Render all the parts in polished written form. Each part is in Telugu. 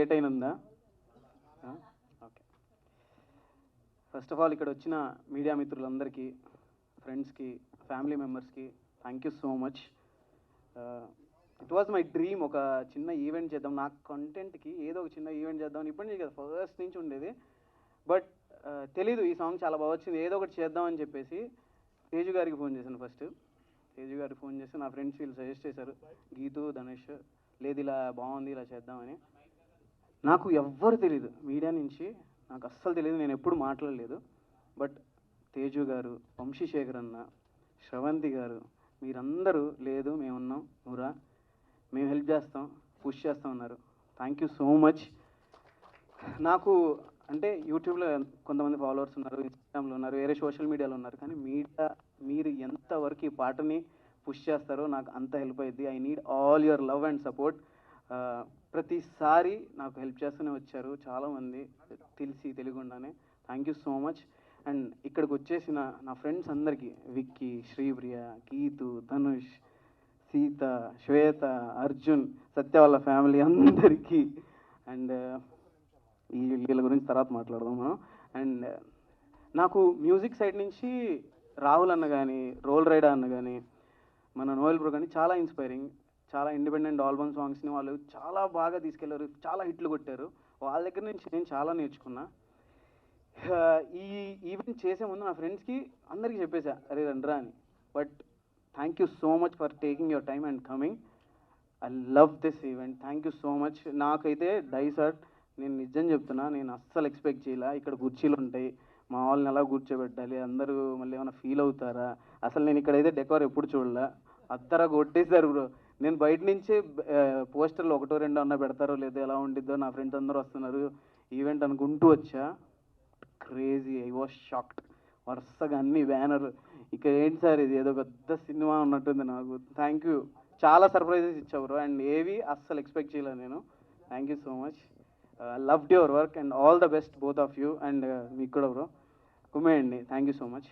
లేట్ అయినందా? ఓకే. ఫస్ట్ ఆఫ్ ఆల్ ఇక్కడ వచ్చిన మీడియా మిత్రులందరికీ, ఫ్రెండ్స్కి, ఫ్యామిలీ మెంబర్స్కి thank you so much. It was my dream ఒక చిన్న ఈవెంట్ చేద్దాం, నా కంటెంట్కి ఏదో ఒక చిన్న ఈవెంట్ చేద్దాం ఇప్పటి నుంచి కదా, ఫస్ట్ నుంచి ఉండేది. బట్ తెలీదు ఈ సాంగ్ చాలా బాగా వచ్చింది, ఏదో ఒకటి చేద్దామని చెప్పేసి తేజు గారికి ఫోన్ చేశాను. ఫస్ట్ తేజు గారికి ఫోన్ చేసి నా ఫ్రెండ్స్ వీళ్ళు సజెస్ట్ చేశారు, గీతు, ధనుష్, లేదు ఇలా బాగుంది ఇలా చేద్దామని. నాకు ఎవ్వరు తెలీదు మీడియా నుంచి, నాకు అస్సలు తెలియదు, నేను ఎప్పుడు మాట్లాడలేదు. బట్ తేజు గారు, వంశీశేఖర్ అన్న, శ్రవంతి గారు, మీరందరూ లేదు మేమున్నాం నువ్వురా, మేము హెల్ప్ చేస్తాం, పుష్ చేస్తాం అన్నారు. Thank you so much. నాకు అంటే యూట్యూబ్లో కొంతమంది ఫాలోవర్స్ ఉన్నారు, ఇన్స్టాగ్రామ్లో ఉన్నారు, వేరే సోషల్ మీడియాలో ఉన్నారు, కానీ మీరు ఎంతవరకు ఈ పాటని పుష్ చేస్తారో నాకు అంత హెల్ప్ అయ్యింది. I need all your love and support. ప్రతిసారి నాకు హెల్ప్ చేస్తూనే వచ్చారు చాలామంది, తెలియకుండానే. Thank you so much. And ఇక్కడికి వచ్చేసిన నా ఫ్రెండ్స్ అందరికీ, విక్కీ, శ్రీప్రియ, గీతు, ధనుష్, సీత, శ్వేత, అర్జున్, సత్య వాళ్ళ ఫ్యామిలీ అందరికీ, అండ్ వీళ్ళ గురించి తర్వాత మాట్లాడదాం మనం. అండ్ నాకు మ్యూజిక్ సైడ్ నుంచి రాహుల్ అన్న కానీ, రోల్ రైడర్ అన్న కానీ, మన నోయల్ బ్రో కానీ చాలా ఇన్స్పైరింగ్. చాలా ఇండిపెండెంట్ ఆల్బమ్ సాంగ్స్ని వాళ్ళు చాలా బాగా తీసుకెళ్లారు, చాలా హిట్లు కొట్టారు. వాళ్ళ దగ్గర నుంచి నేను చాలా నేర్చుకున్నా. ఈ ఈవెంట్ చేసే ముందు నా ఫ్రెండ్స్కి అందరికీ చెప్పేశా, అరే రండ్రా అని. But thank you so much for taking your time and coming. I love this event. Thank you so much. నాకైతే డైసర్ట్, నేను నిజం చెప్తున్నా, నేను అస్సలు ఎక్స్పెక్ట్ చేయలే. ఇక్కడ కుర్చీలు ఉంటాయి, మా వాళ్ళని ఎలా కూర్చోబెట్టాలి, అందరూ మళ్ళీ ఏమైనా ఫీల్ అవుతారా, అసలు నేను ఇక్కడైతే డెకోర్ ఎప్పుడు చూడలే. అద్దరా కొట్టేశారు బ్రో. నేను బయట నుంచి పోస్టర్లు ఒకటో రెండో అన్న పెడతారో లేదో, ఎలా ఉండిద్దో, నా ఫ్రెండ్స్ అందరూ వస్తున్నారు ఈవెంట్ అనుకుంటూ వచ్చా. Crazy, I was shocked. వరుసగా అన్ని బ్యానర్, ఇక ఏంటి సార్ ఇది, ఏదో పెద్ద సినిమా ఉన్నట్టుంది నాకు. థ్యాంక్ యూ, చాలా సర్ప్రైజెస్ ఇచ్చావు బ్రో, అండ్ ఏవి అస్సలు ఎక్స్పెక్ట్ చేయలేదు నేను. Thank you so much. Loved your work and all the best both of you. And మీకు కూడా బ్రో కుమ్మేయండి. Thank you so much.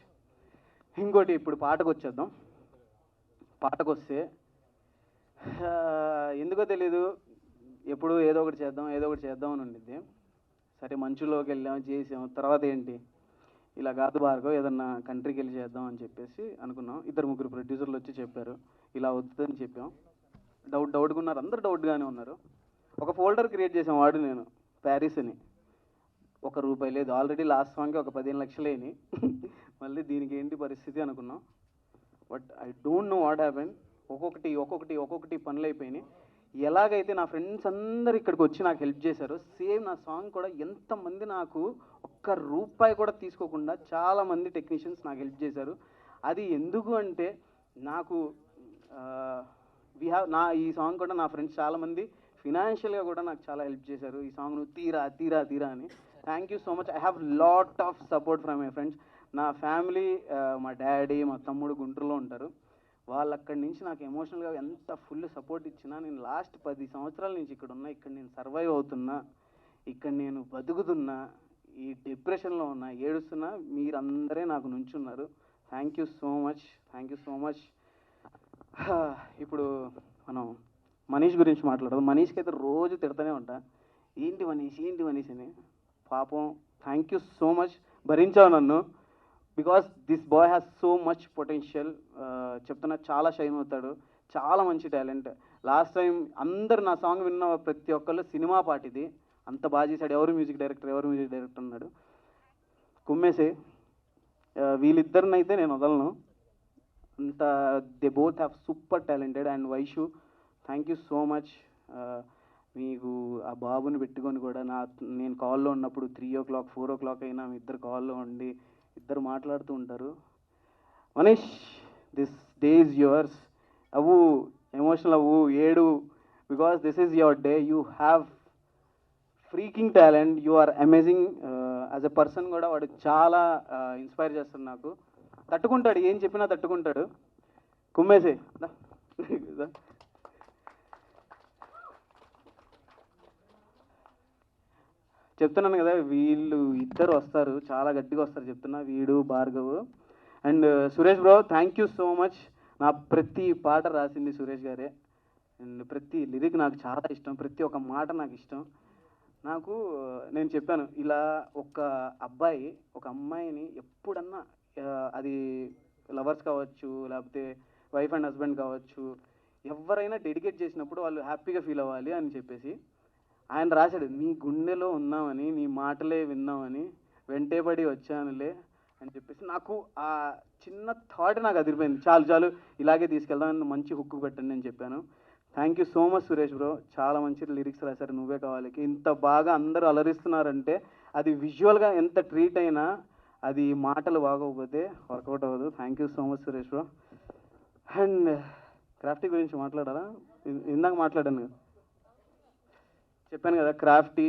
ఇంకోటి, ఇప్పుడు పాటకు వచ్చేద్దాం. పాటకు వస్తే ఎందుకో తెలీదు, ఎప్పుడు ఏదో ఒకటి చేద్దాం అని ఉండిద్ది. సరే మంచులోకి వెళ్ళాము, చేసాము, తర్వాత ఏంటి ఇలా కాదు భార్గవ్, ఏదన్నా కంట్రీకి వెళ్ళి చేద్దాం అని చెప్పేసి అనుకున్నాం. 2-3 ప్రొడ్యూసర్లు వచ్చి చెప్పారు, ఇలా వద్దని చెప్పాం. డౌట్గా ఉన్నారు, అందరు డౌట్గానే ఉన్నారు. ఒక ఫోల్డర్ క్రియేట్ చేసాం, వాడు నేను, ప్యారిస్ అని. ₹1 లేదు, ఆల్రెడీ లాస్ట్ సాంగ్కి ఒక 15 లక్షలేని మళ్ళీ దీనికి ఏంటి పరిస్థితి అనుకున్నాం. But I don't know what happen. ఒక్కొక్కటి పనులు అయిపోయినాయి. ఎలాగైతే నా ఫ్రెండ్స్ అందరు ఇక్కడికి వచ్చి నాకు హెల్ప్ చేశారు, సేమ్ నా సాంగ్ కూడా ఎంతమంది నాకు ₹1 కూడా తీసుకోకుండా చాలామంది టెక్నీషియన్స్ నాకు హెల్ప్ చేశారు. అది ఎందుకు అంటే, నాకు ఈ సాంగ్ కూడా నా ఫ్రెండ్స్ చాలామంది ఫినాన్షియల్గా కూడా నాకు చాలా హెల్ప్ చేశారు. ఈ సాంగ్ నువ్వు తీరా అని. Thank you so much. I have lot of support from my friends. నా ఫ్యామిలీ, మా డాడీ, మా తమ్ముడు గుంటూరులో ఉంటారు. వాళ్ళు అక్కడి నుంచి నాకు ఎమోషనల్గా ఎంత ఫుల్ సపోర్ట్ ఇచ్చినా, నేను లాస్ట్ 10 సంవత్సరాల నుంచి ఇక్కడ ఉన్నా, ఇక్కడ నేను సర్వైవ్ అవుతున్నా, ఇక్కడ నేను బతుకుతున్నా, ఈ డిప్రెషన్లో ఉన్నా, ఏడుస్తున్నా, మీరందరే నాకు నుంచున్నారు. Thank you so much. ఇప్పుడు మనం మనీష్ గురించి మాట్లాడదాం. మనీష్కి అయితే రోజు తిడతానే ఉంటా, ఏంటి మనీష్ అని. పాపం థ్యాంక్ యూ సో మచ్, భరించావు నన్ను. Because this boy has so much potential. చెప్తున్నా, చాలా షైన్ అవుతాడు, చాలా మంచి టాలెంట్. లాస్ట్ టైం అందరు నా సాంగ్ విన్న ప్రతి ఒక్కళ్ళు సినిమా పాట ఇది, అంత బాగా చేశాడు, ఎవరు మ్యూజిక్ డైరెక్టర్ అన్నాడు. కుమ్మేసే వీళ్ళిద్దరినైతే నేను వదలను, అంత they both have super talented. And Vaishu, thank you so much. మీకు ఆ బాబుని పెట్టుకొని కూడా నేను కాల్లో ఉన్నప్పుడు 3 o'clock 4 o'clock అయినా మీ ఇద్దరు కాల్లో ఉండి ఇద్దరు మాట్లాడుతూ ఉంటారు. Manish, this day is yours. అవ్వు, ఎమోషనల్ అవ్వు, ఏడు, because this is your day. You have freaking talent, you are amazing. As a person కూడా వాడు చాలా ఇన్స్పైర్ చేస్తాడు నాకు. తట్టుకుంటాడు, ఏం చెప్పినా తట్టుకుంటాడు. కుమ్మేసే చెప్తున్నాను కదా, వీళ్ళు ఇద్దరు వస్తారు, చాలా గట్టిగా వస్తారు చెప్తున్నా, వీడు, Bhargav. And Suresh bro, thank you so much. నా ప్రతి పాట రాసింది సురేష్ గారే. అండ్ ప్రతి లిరిక్ నాకు చాలా ఇష్టం, ప్రతి ఒక్క మాట నాకు ఇష్టం. నాకు నేను చెప్పాను ఇలా ఒక అబ్బాయి ఒక అమ్మాయిని ఎప్పుడన్నా అది లవర్స్ కావచ్చు లేకపోతే వైఫ్ అండ్ హస్బెండ్ కావచ్చు ఎవరైనా డెడికేట్ చేసినప్పుడు వాళ్ళు హ్యాపీగా ఫీల్ అవ్వాలి అని చెప్పేసి ఆయన రాశాడు, నీ గుండెలో ఉన్నామని నీ మాటలే విన్నామని వెంటేపడి వచ్చానులే అని చెప్పేసి నాకు ఆ చిన్న థాట్ నాకు అదిరిపోయింది. చాలు చాలు ఇలాగే తీసుకెళ్దాం, మంచి హుక్కు పెట్టండి అని చెప్పాను. Thank you so much Suresh bro, చాలా మంచి లిరిక్స్ రాశారు. నువ్వే కావాలి ఇంత బాగా అందరూ అలరిస్తున్నారంటే అది విజువల్గా ఎంత ట్రీట్ అయినా అది మాటలు బాగోకపోతే వర్కౌట్ అవ్వదు. Thank you so much Suresh bro. And Crafty గురించి మాట్లాడాలా? ఇందాక మాట్లాడాను కదా, చెప్పాను కదా, క్రాఫ్టీ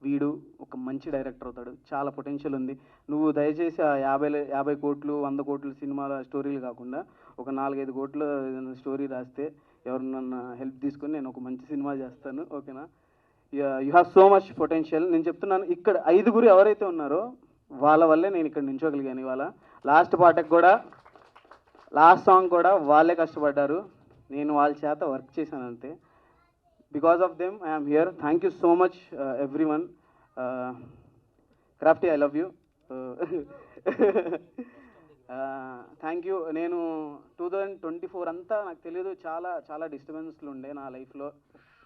వీడు ఒక మంచి డైరెక్టర్ అవుతాడు, చాలా పొటెన్షియల్ ఉంది. నువ్వు దయచేసి ఆ 50 కోట్లు 100 కోట్ల సినిమాల స్టోరీలు కాకుండా ఒక 4-5 కోట్ల స్టోరీ రాస్తే ఎవరినన్నా హెల్ప్ తీసుకొని నేను ఒక మంచి సినిమా చేస్తాను, ఓకేనా? You have so much potential. నేను చెప్తున్నాను, ఇక్కడ 5 ఎవరైతే ఉన్నారో వాళ్ళ వల్లే నేను ఇక్కడ నించోగలిగాను ఇవాళ. లాస్ట్ పాటకు కూడా లాస్ట్ సాంగ్ కూడా వాళ్ళే కష్టపడ్డారు, నేను వాళ్ళ చేత వర్క్ చేశాను అంతే. Because of them I am here. Thank you so much everyone. Crafty I love you. Thank you. నేను 2024 అంతా నాకు తెలియదు, చాలా చాలా డిస్టర్బెన్స్లు ఉండే నా లైఫ్లో,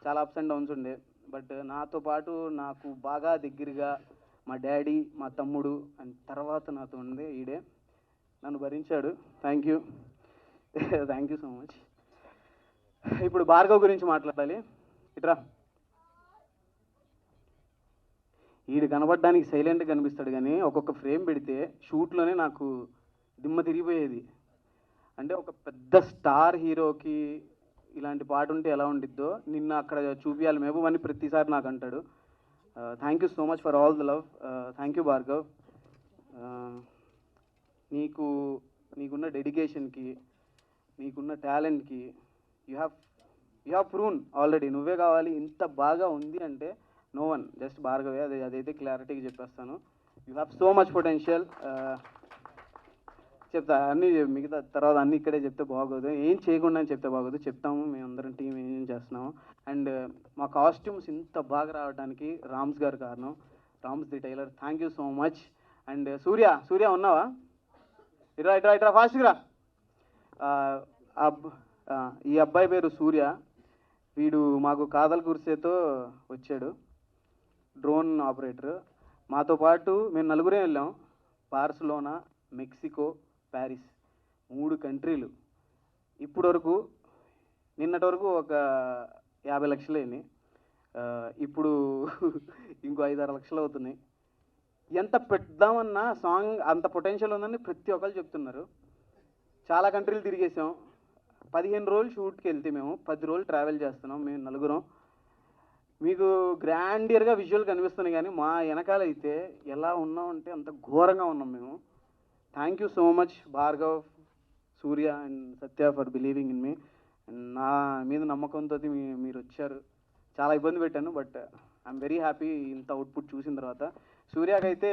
చాలా అప్స్ అండ్ డౌన్స్ ఉండే. బట్ నాతో పాటు నాకు బాగా దగ్గరగా మా డాడీ మా తమ్ముడు అండ్ తర్వాత నాతో ఉండే ఈడే నన్ను భరించాడు. Thank you. Thank you so much. ఇప్పుడు భార్గవ్ గురించి మాట్లాడాలి. ఇట్రా. ఈడు కనబడడానికి సైలెంట్గా కనిపిస్తాడు కానీ ఒక్కొక్క ఫ్రేమ్ పెడితే షూట్లోనే నాకు దిమ్మ తిరిగిపోయేది. అంటే ఒక పెద్ద స్టార్ హీరోకి ఇలాంటి పాట ఉంటే ఎలా ఉండిద్దో నిన్న అక్కడ చూపించాలి మహబూబ్ అని ప్రతిసారి నాకు అంటాడు. Thank you so much for all the love. Thank you Bhargav. నీకున్న డెడికేషన్కి నీకున్న టాలెంట్కి యూ హ్యావ్ ప్రూన్ ఆల్రెడీ. నువ్వే కావాలి ఇంత బాగా ఉంది అంటే నో వన్, జస్ట్ భార్గవే. అదైతే క్లారిటీగా చెప్పేస్తాను. You have so much potential. చెప్తా అన్నీ, మిగతా తర్వాత అన్నీ ఇక్కడే చెప్తే బాగోదు, ఏం చేయకుండా చెప్తే బాగోదు. చెప్తాము మేమందరం టీం ఏం చేస్తున్నాము. అండ్ మా కాస్ట్యూమ్స్ ఇంత బాగా రావడానికి రామ్స్ గారు కారణం, Rams the tailor. Thank you so much. And Surya ఉన్నావా? ఇట్రా ఫాస్ట్గా. ఈ అబ్బాయి పేరు సూర్య. వీడు మాకు కాదల్ కుర్సేతో వచ్చాడు, డ్రోన్ ఆపరేటర్. మాతో పాటు మేము 4 వెళ్ళాం. Barcelona, Mexico, Paris, 3 కంట్రీలు. ఇప్పటి వరకు నిన్నటి వరకు ఒక 50 లక్షలు అయినాయి. ఇప్పుడు ఇంకో 5-6 లక్షలు అవుతున్నాయి. ఎంత పెడదామన్నా సాంగ్ అంత పొటెన్షియల్ ఉందని ప్రతి ఒక్కరు చెప్తున్నారు. చాలా కంట్రీలు తిరిగేసాం. 15 రోజులు షూట్కి వెళ్తే మేము 10 రోజులు ట్రావెల్ చేస్తున్నాం మేము 4. మీకు గ్రాండియర్గా విజువల్ కనిపిస్తున్నాయి కానీ మా వెనకాల అయితే ఎలా ఉన్నామంటే అంత ఘోరంగా ఉన్నాం మేము. Thank you so much Bhargav, Surya and Satya for believing in me. నా మీద నమ్మకంతో మీరు వచ్చారు. చాలా ఇబ్బంది పెట్టాను, బట్ ఐఎమ్ వెరీ హ్యాపీ ఇంత అవుట్పుట్ చూసిన తర్వాత. సూర్యకైతే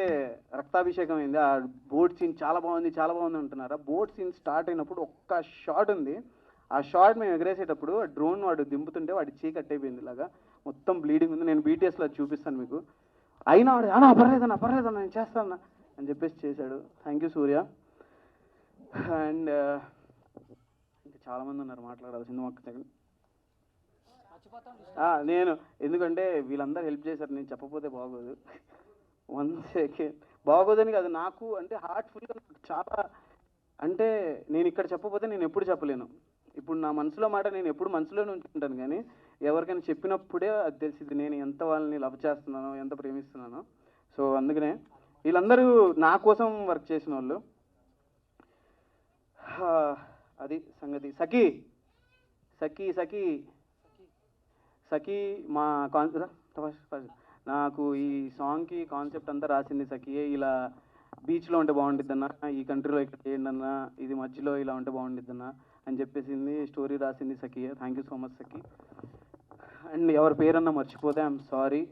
రక్తాభిషేకం అయింది. ఆ బోట్ సీన్ చాలా బాగుంది అంటున్నారు. ఆ బోట్ సీన్ స్టార్ట్ అయినప్పుడు ఒక్క షాట్ ఉంది. ఆ షాట్ మేము ఎగరేసేటప్పుడు డ్రోన్ వాడు దింపుతుంటే వాడి చేయి కట్ అయిపోయింది, ఇలాగా మొత్తం బ్లీడింగ్ ఉంది. నేను బీటీఎస్లో చూపిస్తాను మీకు. అయినా వాడు పర్లేదన్నా నేను చేస్తాను అని చెప్పేసి చేశాడు. Thank you Surya. అండ్ ఇంకా చాలామంది ఉన్నారు మాట్లాడాల్సింది. నేను ఎందుకంటే వీళ్ళందరూ హెల్ప్ చేశారు, నేను చెప్పకపోతే బాగోదు. 1 సెకండ్ బాగోదని కాదు, నాకు అంటే హార్ట్ఫుల్గా చాలా, అంటే నేను ఇక్కడ చెప్పకపోతే నేను ఎప్పుడు చెప్పలేను. ఇప్పుడు నా మనసులో మాట నేను ఎప్పుడు మనసులోనే ఉంచుకుంటాను కానీ ఎవరికైనా చెప్పినప్పుడే అది తెలిసింది నేను ఎంత వాళ్ళని లవ్ చేస్తున్నానో, ఎంత ప్రేమిస్తున్నానో. సో అందుకనే వీళ్ళందరూ నా కోసం వర్క్ చేసిన వాళ్ళు. అది సంగతి. సఖీ మా నాకు ఈ సాంగ్కి కాన్సెప్ట్ అంతా రాసింది సఖియే. ఇలా బీచ్లో ఉంటే బాగుండిద్దన్నా, ఈ కంట్రీలో ఇక్కడ చేయండి అన్నా, ఇది మధ్యలో ఇలా ఉంటే బాగుండిద్దన్నా అని చెప్పేసింది. స్టోరీ రాసింది సఖియే. Thank you so much Sakhi. And ఎవరి పేరన్నా మర్చిపోతే ఐఎమ్ సారీ.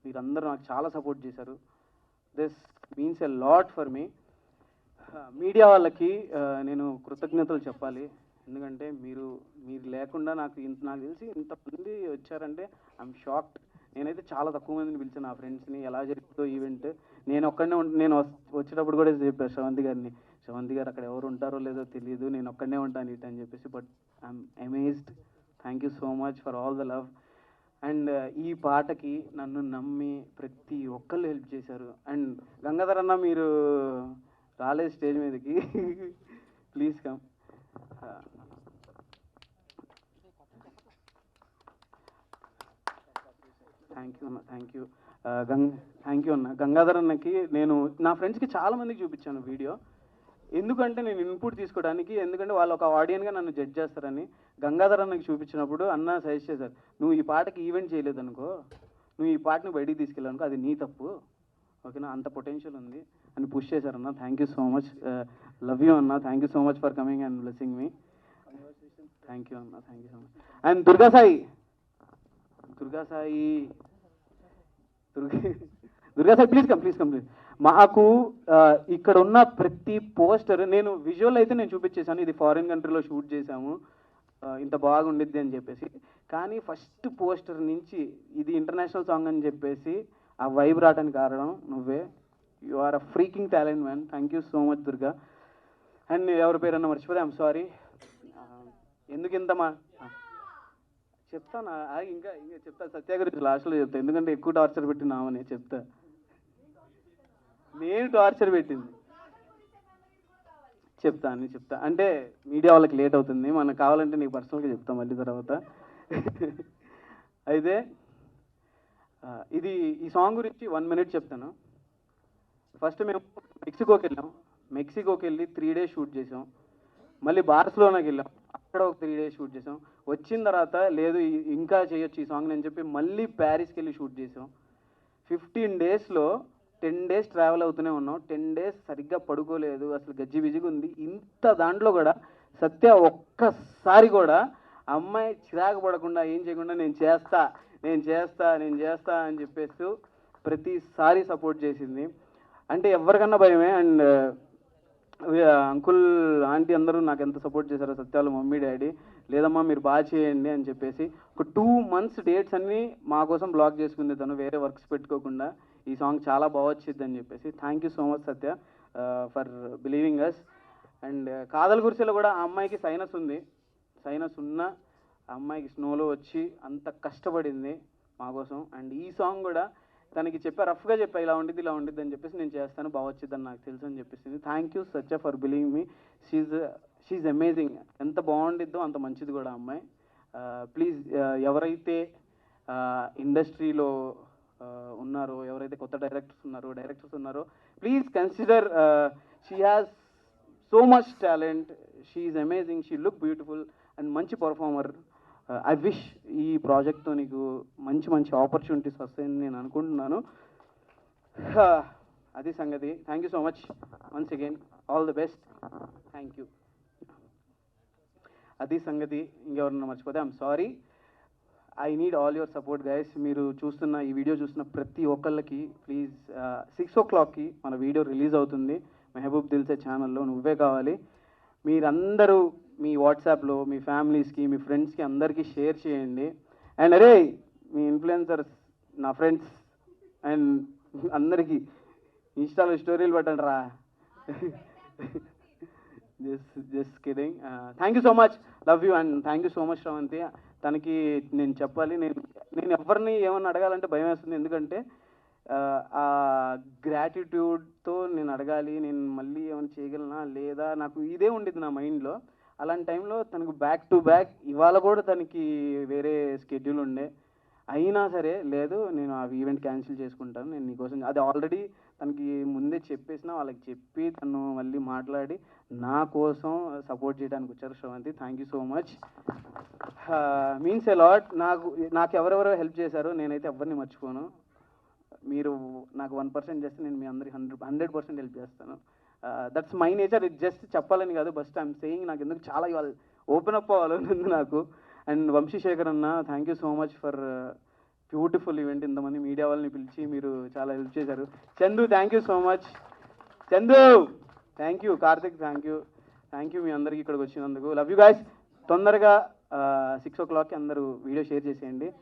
మీరందరూ నాకు చాలా సపోర్ట్ చేశారు. This means a lot for me. Media వాళ్ళకి నేను కృతజ్ఞతలు చెప్పాలి. ఎందుకంటే మీరు లేకుండా నాకు తెలిసి ఇంతమంది వచ్చారంటే ఐఎమ్ షాక్డ్. నేనైతే చాలా తక్కువ మందిని పిలిచాను నా ఫ్రెండ్స్ని. ఎలా జరుగుతుందో ఈవెంట్ నేను ఒక్కడనే నేను వచ్చేటప్పుడు కూడా చెప్పాను శ్రవంతి గారిని, శ్రవంతి గారు అక్కడ ఎవరు ఉంటారో లేదో తెలియదు, నేను ఒక్కడనే ఉంటాను ఇటు అని చెప్పేసి. But I'm amazed. Thank you so much for all the love. And ఈ పాటకి నన్ను నమ్మి ప్రతి ఒక్కళ్ళు హెల్ప్ చేశారు. అండ్ గంగాధర్ అన్న మీరు రాలేదు స్టేజ్ మీదకి, ప్లీజ్ కమ్. థ్యాంక్ యూ అన్న, థ్యాంక్ యూ. థ్యాంక్ యూ అన్న. గంగాధర్ అన్నకి నేను నా ఫ్రెండ్స్కి చాలా మందికి చూపించాను వీడియో. ఎందుకంటే నేను ఇన్పుట్ తీసుకోవడానికి, ఎందుకంటే వాళ్ళు ఒక ఆడియన్గా నన్ను జడ్జ్ చేస్తారని. గంగాధర్ అన్నకి చూపించినప్పుడు అన్న సజెస్ట్ చేశారు, నువ్వు ఈ పాటకి ఈవెంట్ చేయలేదనుకో, నువ్వు ఈ పాటని బయటికి తీసుకెళ్ళానుకో అది నీ తప్పు, ఓకేనా, అంత పొటెన్షియల్ ఉంది అని పుష్ చేశారన్న. Thank you so much. Love you అన్న. Thank you so much for coming and blessing me. Thank you అన్న. Thank you so much. And Durga Sai please come, please come, please. మాకు ఇక్కడ ఉన్న ప్రతి పోస్టర్ నేను విజువల్ అయితే నేను చూపించేశాను, ఇది ఫారిన్ కంట్రీలో షూట్ చేశాము, ఇంత బాగుండిద్ది అని చెప్పేసి. కానీ ఫస్ట్ పోస్టర్ నుంచి ఇది ఇంటర్నేషనల్ సాంగ్ అని చెప్పేసి ఆ వైబ్ రావడానికి కారణం నువ్వే. You are a freaking talent man. Thank you so much Durga. And ఎవరి పేరన్నా మర్చిపోతే ఐఎమ్ సారీ. ఎందుకు ఇంత చెప్తాను, ఇంకా చెప్తా, సత్య గురించి లాస్ట్లో చెప్తా, ఎందుకంటే ఎక్కువ టార్చర్ పెట్టినామని చెప్తా. నేను టార్చర్ పెట్టింది చెప్తా అంటే మీడియా వాళ్ళకి లేట్ అవుతుంది, మనకు కావాలంటే నీకు పర్సనల్గా చెప్తాం మళ్ళీ తర్వాత. అయితే ఈ సాంగ్ గురించి 1 minute చెప్తాను. ఫస్ట్ మేము మెక్సికోకి వెళ్ళి 3 days షూట్ చేసాం. మళ్ళీ బార్సిలోనాకి వెళ్ళాం, అక్కడ ఒక 3 days షూట్ చేసాం. వచ్చిన తర్వాత లేదు ఇంకా చేయొచ్చు ఈ సాంగ్ అని చెప్పి మళ్ళీ ప్యారిస్కి వెళ్ళి షూట్ చేసాం. 15 daysలో 10 days ట్రావెల్ అవుతూనే ఉన్నాం. 10 days సరిగ్గా పడుకోలేదు, అసలు గజ్జి బిజిగా ఉంది. ఇంత దాంట్లో కూడా సత్య ఒక్కసారి కూడా అమ్మాయి చిరాకు పడకుండా ఏం చేయకుండా నేను చేస్తా అని చెప్పేస్తూ ప్రతిసారి సపోర్ట్ చేసింది. అంటే ఎవరికన్నా భయమే. అండ్ అంకుల్ ఆంటీ అందరూ నాకు ఎంత సపోర్ట్ చేశారో, సత్యాలు మమ్మీ డాడీ, లేదమ్మా మీరు బాగా చేయండి అని చెప్పేసి ఒక 2 months డేట్స్ అన్నీ మా కోసం బ్లాక్ చేసుకుంది తను, వేరే వర్క్స్ పెట్టుకోకుండా. ఈ సాంగ్ చాలా బాగా వచ్చింది అని చెప్పేసి. Thank you so much Satya for believing us. And కాదల్ గురిసెలో కూడా ఆ అమ్మాయికి సైనస్ ఉంది. సైనస్ ఉన్న ఆ అమ్మాయికి స్నోలో వచ్చి అంత కష్టపడింది మా కోసం. అండ్ ఈ సాంగ్ కూడా తనకి రఫ్గా చెప్పా ఇలా ఉండిద్ది అని చెప్పేసి, నేను చేస్తాను బాగా వచ్చిద్దని నాకు తెలుసు అని చెప్పేసింది. Thank you Satya for believing me. She's amazing. ఎంత బాగుండిద్దో అంత మంచిది కూడా అమ్మాయి. ప్లీజ్ ఎవరైతే ఇండస్ట్రీలో ఉన్నారో, ఎవరైతే కొత్త డైరెక్టర్స్ ఉన్నారో please consider, she has so much talent, she's amazing, she look beautiful and మంచి పర్ఫార్మర్. ఐ విష్ ఈ ప్రాజెక్ట్తో నీకు మంచి ఆపర్చునిటీస్ వస్తాయని నేను అనుకుంటున్నాను. అది సంగతి. Thank you so much once again, all the best. Thank you. అది సంగతి. ఇంకెవరన్నా మర్చిపోతే I'm sorry. I need all your support guys. మీరు ఈ వీడియో చూస్తున్న ప్రతి ఒక్కళ్ళకి ప్లీజ్ 6 o'clockకి మన వీడియో రిలీజ్ అవుతుంది మెహబూబ్ దిల్సే ఛానల్లో. నువ్వే కావాలి. మీరందరూ మీ వాట్సాప్లో మీ ఫ్యామిలీస్కి మీ ఫ్రెండ్స్కి అందరికీ షేర్ చేయండి. అండ్ అరే మీ ఇన్ఫ్లుయెన్సర్స్ నా ఫ్రెండ్స్ అండ్ అందరికీ ఇన్స్టాలో స్టోరీలు పెట్టండి రా. Just kidding. Thank you so much, love you. And thank you so much Sravanthi. తనకి నేను చెప్పాలి, నేను ఎవరిని ఏమన్నా అడగాలంటే భయం వేస్తుంది. ఎందుకంటే ఆ గ్రాటిట్యూడ్తో నేను అడగాలి, నేను మళ్ళీ ఏమైనా చేయగలనా లేదా, నాకు ఇదే ఉండిద్ది నా మైండ్లో. అలాంటి టైంలో తనకు బ్యాక్ టు బ్యాక్ ఇవాళ కూడా తనకి వేరే స్కెడ్యూల్ ఉండే, అయినా సరే లేదు నేను ఆ ఈవెంట్ క్యాన్సిల్ చేసుకుంటాను, నేను నీకోసం. అది ఆల్రెడీ తనకి ముందే చెప్పేసిన, వాళ్ళకి చెప్పి తను మళ్ళీ మాట్లాడి నా కోసం సపోర్ట్ చేయడానికి వచ్చారు Sravanthi. Thank you so much, means a lot. నాకు ఎవరెవరో హెల్ప్ చేశారో నేనైతే ఎవరిని మర్చిపోను. మీరు నాకు 1% చేస్తే నేను మీ అందరికి 100% హెల్ప్ చేస్తాను. That's my nature. ఇది జస్ట్ చెప్పాలని కాదు, బస్ట్ ఐఎమ్ సేయింగ్. నాకు ఎందుకు చాలా ఇవాళ ఓపెన్ అప్ అవ్వాలని ఉంది నాకు. అండ్ వంశీశేఖర్ అన్న, thank you so much for beautiful event. ఇంతమంది మీడియా వాళ్ళని పిలిచి మీరు చాలా హెల్ప్ చేశారు. Chandu, thank you so much. Chandu thank you. Karthik thank you మీ అందరికీ ఇక్కడికి వచ్చినందుకు. Love you guys. తొందరగా 6 o'clockకి అందరూ వీడియో షేర్ చేసేయండి.